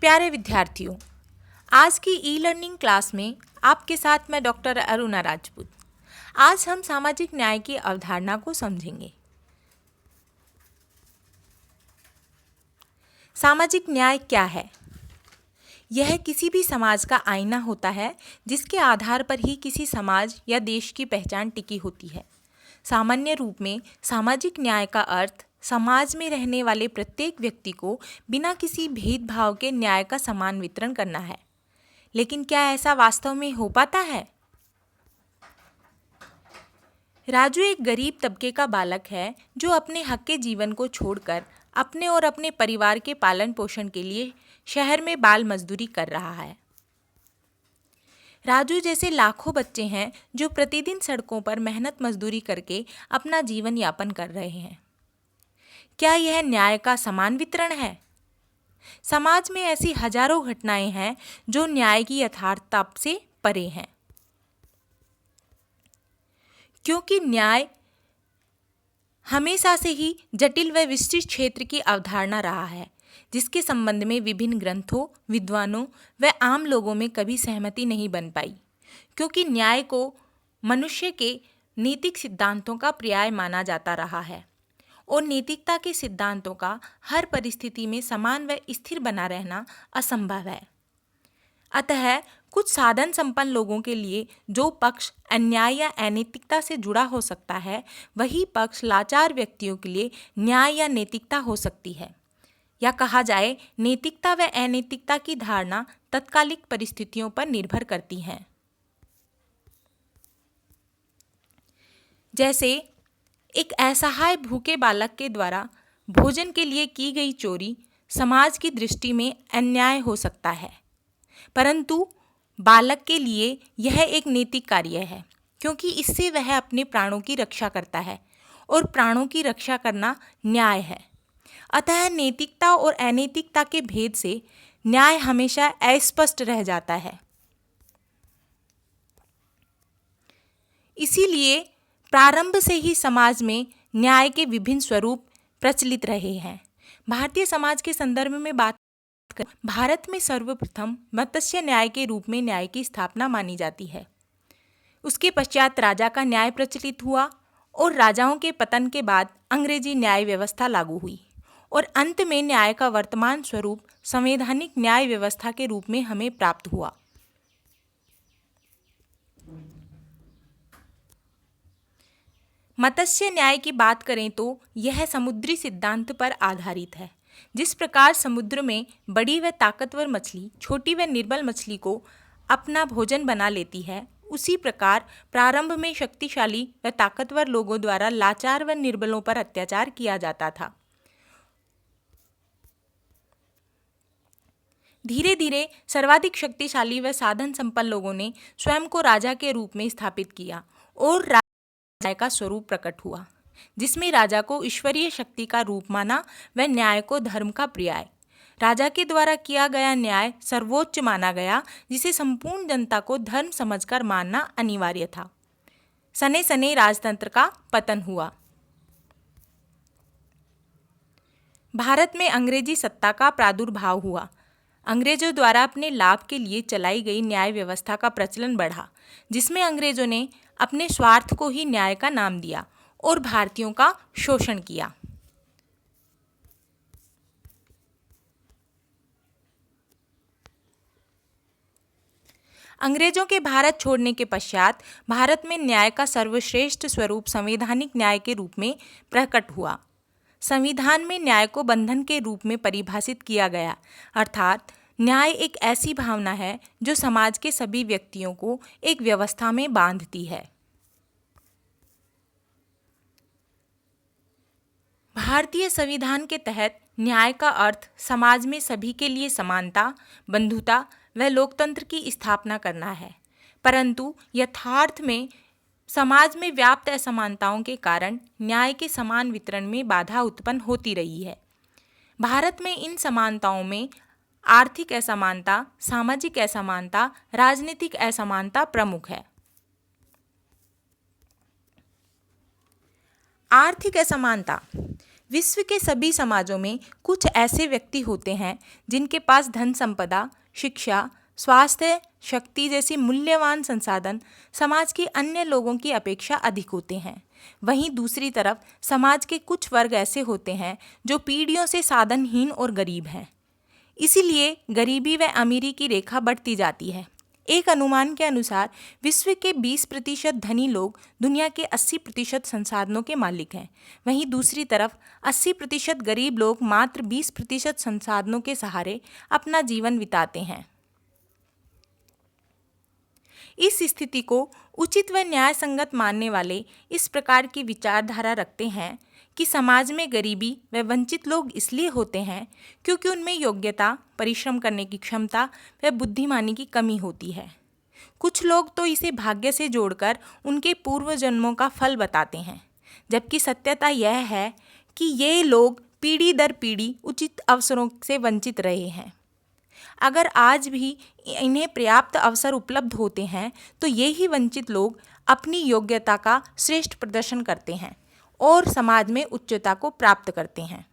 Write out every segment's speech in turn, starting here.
प्यारे विद्यार्थियों, आज की ई लर्निंग क्लास में आपके साथ मैं डॉक्टर अरुणा राजपूत। आज हम सामाजिक न्याय की अवधारणा को समझेंगे। सामाजिक न्याय क्या है? यह किसी भी समाज का आईना होता है जिसके आधार पर ही किसी समाज या देश की पहचान टिकी होती है। सामान्य रूप में सामाजिक न्याय का अर्थ समाज में रहने वाले प्रत्येक व्यक्ति को बिना किसी भेदभाव के न्याय का समान वितरण करना है। लेकिन क्या ऐसा वास्तव में हो पाता है? राजू एक गरीब तबके का बालक है जो अपने हक के जीवन को छोड़कर अपने और अपने परिवार के पालन पोषण के लिए शहर में बाल मजदूरी कर रहा है। राजू जैसे लाखों बच्चे हैं जो प्रतिदिन सड़कों पर मेहनत मजदूरी करके अपना जीवन यापन कर रहे हैं। क्या यह न्याय का समान वितरण है? समाज में ऐसी हजारों घटनाएं हैं जो न्याय की यथार्थता से परे हैं, क्योंकि न्याय हमेशा से ही जटिल व विस्तृत क्षेत्र की अवधारणा रहा है, जिसके संबंध में विभिन्न ग्रंथों, विद्वानों व आम लोगों में कभी सहमति नहीं बन पाई। क्योंकि न्याय को मनुष्य के नैतिक सिद्धांतों का पर्याय माना जाता रहा है और नैतिकता के सिद्धांतों का हर परिस्थिति में समान व स्थिर बना रहना असंभव है। अतः कुछ साधन संपन्न लोगों के लिए जो पक्ष अन्याय या अनैतिकता से जुड़ा हो सकता है, वही पक्ष लाचार व्यक्तियों के लिए न्याय या नैतिकता हो सकती है। या कहा जाए, नैतिकता व अनैतिकता की धारणा तत्कालिक परिस्थितियों पर निर्भर करती हैं। जैसे एक असहाय भूखे बालक के द्वारा भोजन के लिए की गई चोरी समाज की दृष्टि में अन्याय हो सकता है, परंतु बालक के लिए यह एक नैतिक कार्य है, क्योंकि इससे वह अपने प्राणों की रक्षा करता है और प्राणों की रक्षा करना न्याय है। अतः नैतिकता और अनैतिकता के भेद से न्याय हमेशा अस्पष्ट रह जाता है। इसीलिए प्रारंभ से ही समाज में न्याय के विभिन्न स्वरूप प्रचलित रहे हैं। भारतीय समाज के संदर्भ में बात करें, भारत में सर्वप्रथम मत्स्य न्याय के रूप में न्याय की स्थापना मानी जाती है। उसके पश्चात राजा का न्याय प्रचलित हुआ और राजाओं के पतन के बाद अंग्रेजी न्याय व्यवस्था लागू हुई और अंत में न्याय का वर्तमान स्वरूप संवैधानिक न्याय व्यवस्था के रूप में हमें प्राप्त हुआ। मत्स्य न्याय की बात करें तो यह समुद्री सिद्धांत पर आधारित है। जिस प्रकार समुद्र में बड़ी व ताकतवर मछली छोटी व निर्बल मछली को अपना भोजन बना लेती है, उसी प्रकार प्रारंभ में शक्तिशाली व ताकतवर लोगों द्वारा लाचार व निर्बलों पर अत्याचार किया जाता था। धीरे धीरे सर्वाधिक शक्तिशाली व साधन संपन्न लोगों ने स्वयं को राजा के रूप में स्थापित किया और न्याय का स्वरूप प्रकट हुआ, जिसमें राजा को ईश्वरीय शक्ति का रूप माना व न्याय को धर्म का पर्याय। राजा के द्वारा किया गया न्याय सर्वोच्च माना गया, जिसे संपूर्ण जनता को धर्म समझकर मानना अनिवार्य था। सने सने राजतंत्र का पतन हुआ। भारत में अंग्रेजी सत्ता का प्रादुर्भाव हुआ। अंग्रेजों द्वारा अपने लाभ के लिए चलाई गई न्याय व्यवस्था का प्रचलन बढ़ा, जिसमें अंग्रेजों ने अपने स्वार्थ को ही न्याय का नाम दिया और भारतीयों का शोषण किया। अंग्रेजों के भारत छोड़ने के पश्चात भारत में न्याय का सर्वश्रेष्ठ स्वरूप संवैधानिक न्याय के रूप में प्रकट हुआ। संविधान में न्याय को बंधन के रूप में परिभाषित किया गया, अर्थात न्याय एक ऐसी भावना है जो समाज के सभी व्यक्तियों को एक व्यवस्था में बांधती है। भारतीय संविधान के तहत न्याय का अर्थ समाज में सभी के लिए समानता, बंधुता व लोकतंत्र की स्थापना करना है, परंतु यथार्थ में समाज में व्याप्त असमानताओं के कारण न्याय के समान वितरण में बाधा उत्पन्न होती रही है। भारत में इन समानताओं में आर्थिक असमानता, सामाजिक असमानता, राजनीतिक असमानता प्रमुख है। आर्थिक असमानता विश्व के सभी समाजों में कुछ ऐसे व्यक्ति होते हैं जिनके पास धन संपदा, शिक्षा, स्वास्थ्य, शक्ति जैसी मूल्यवान संसाधन समाज के अन्य लोगों की अपेक्षा अधिक होते हैं। वहीं दूसरी तरफ समाज के कुछ वर्ग ऐसे होते हैं जो पीढ़ियों से साधनहीन और गरीब हैं। इसीलिए गरीबी व अमीरी की रेखा बढ़ती जाती है। एक अनुमान के अनुसार विश्व के 20% धनी लोग दुनिया के 80% संसाधनों के मालिक हैं। वहीं दूसरी तरफ 80% गरीब लोग मात्र 20% संसाधनों के सहारे अपना जीवन बिताते हैं। इस स्थिति को उचित व न्यायसंगत मानने वाले इस प्रकार की विचारधारा रखते हैं कि समाज में गरीबी व वंचित लोग इसलिए होते हैं क्योंकि उनमें योग्यता, परिश्रम करने की क्षमता व बुद्धिमानी की कमी होती है। कुछ लोग तो इसे भाग्य से जोड़कर उनके पूर्व जन्मों का फल बताते हैं, जबकि सत्यता यह है कि ये लोग पीढ़ी दर पीढ़ी उचित अवसरों से वंचित रहे हैं। अगर आज भी इन्हें पर्याप्त अवसर उपलब्ध होते हैं तो ये ही वंचित लोग अपनी योग्यता का श्रेष्ठ प्रदर्शन करते हैं और समाज में उच्चता को प्राप्त करते हैं।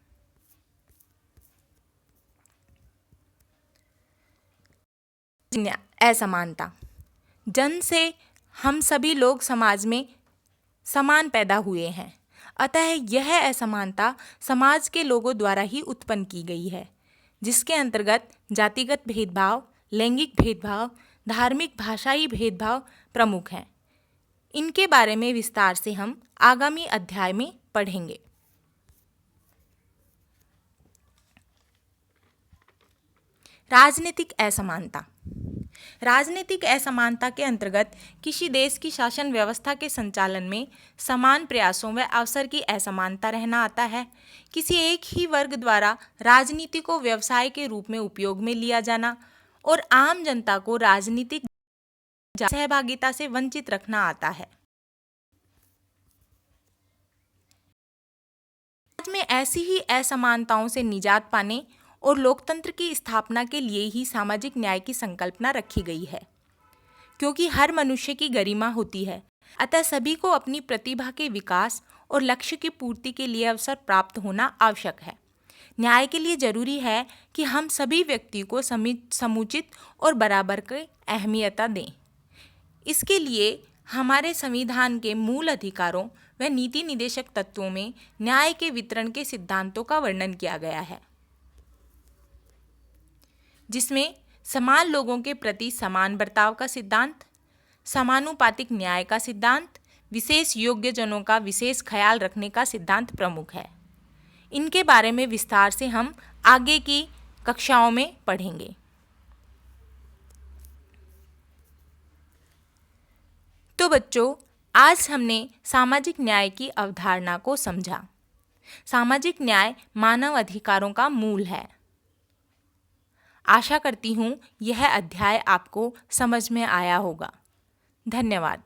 असमानता। जन्म से हम सभी लोग समाज में समान पैदा हुए हैं, अतः यह असमानता समाज के लोगों द्वारा ही उत्पन्न की गई है, जिसके अंतर्गत जातिगत भेदभाव, लैंगिक भेदभाव, धार्मिक भाषाई भेदभाव प्रमुख हैं। इनके बारे में विस्तार से हम आगामी अध्याय में पढ़ेंगे। राजनीतिक असमानता। राजनीतिक असमानता के अंतर्गत किसी देश की शासन व्यवस्था के संचालन में समान प्रयासों व अवसर की असमानता रहना आता है। किसी एक ही वर्ग द्वारा राजनीति को व्यवसाय के रूप में उपयोग में लिया जाना और आम जनता को राजनीतिक सहभागिता से वंचित रखना आता है। समाज में ऐसी ही असमानताओं से निजात पाने और लोकतंत्र की स्थापना के लिए ही सामाजिक न्याय की संकल्पना रखी गई है। क्योंकि हर मनुष्य की गरिमा होती है, अतः सभी को अपनी प्रतिभा के विकास और लक्ष्य की पूर्ति के लिए अवसर प्राप्त होना आवश्यक है। न्याय के लिए जरूरी है कि हम सभी व्यक्ति को समुचित और बराबर की अहमियत दें। इसके लिए हमारे संविधान के मूल अधिकारों व नीति निदेशक तत्वों में न्याय के वितरण के सिद्धांतों का वर्णन किया गया है, जिसमें समान लोगों के प्रति समान बर्ताव का सिद्धांत, समानुपातिक न्याय का सिद्धांत, विशेष योग्य जनों का विशेष ख्याल रखने का सिद्धांत प्रमुख है। इनके बारे में विस्तार से हम आगे की कक्षाओं में पढ़ेंगे। तो बच्चों, आज हमने सामाजिक न्याय की अवधारणा को समझा। सामाजिक न्याय मानव अधिकारों का मूल है। आशा करती हूँ यह अध्याय आपको समझ में आया होगा। धन्यवाद।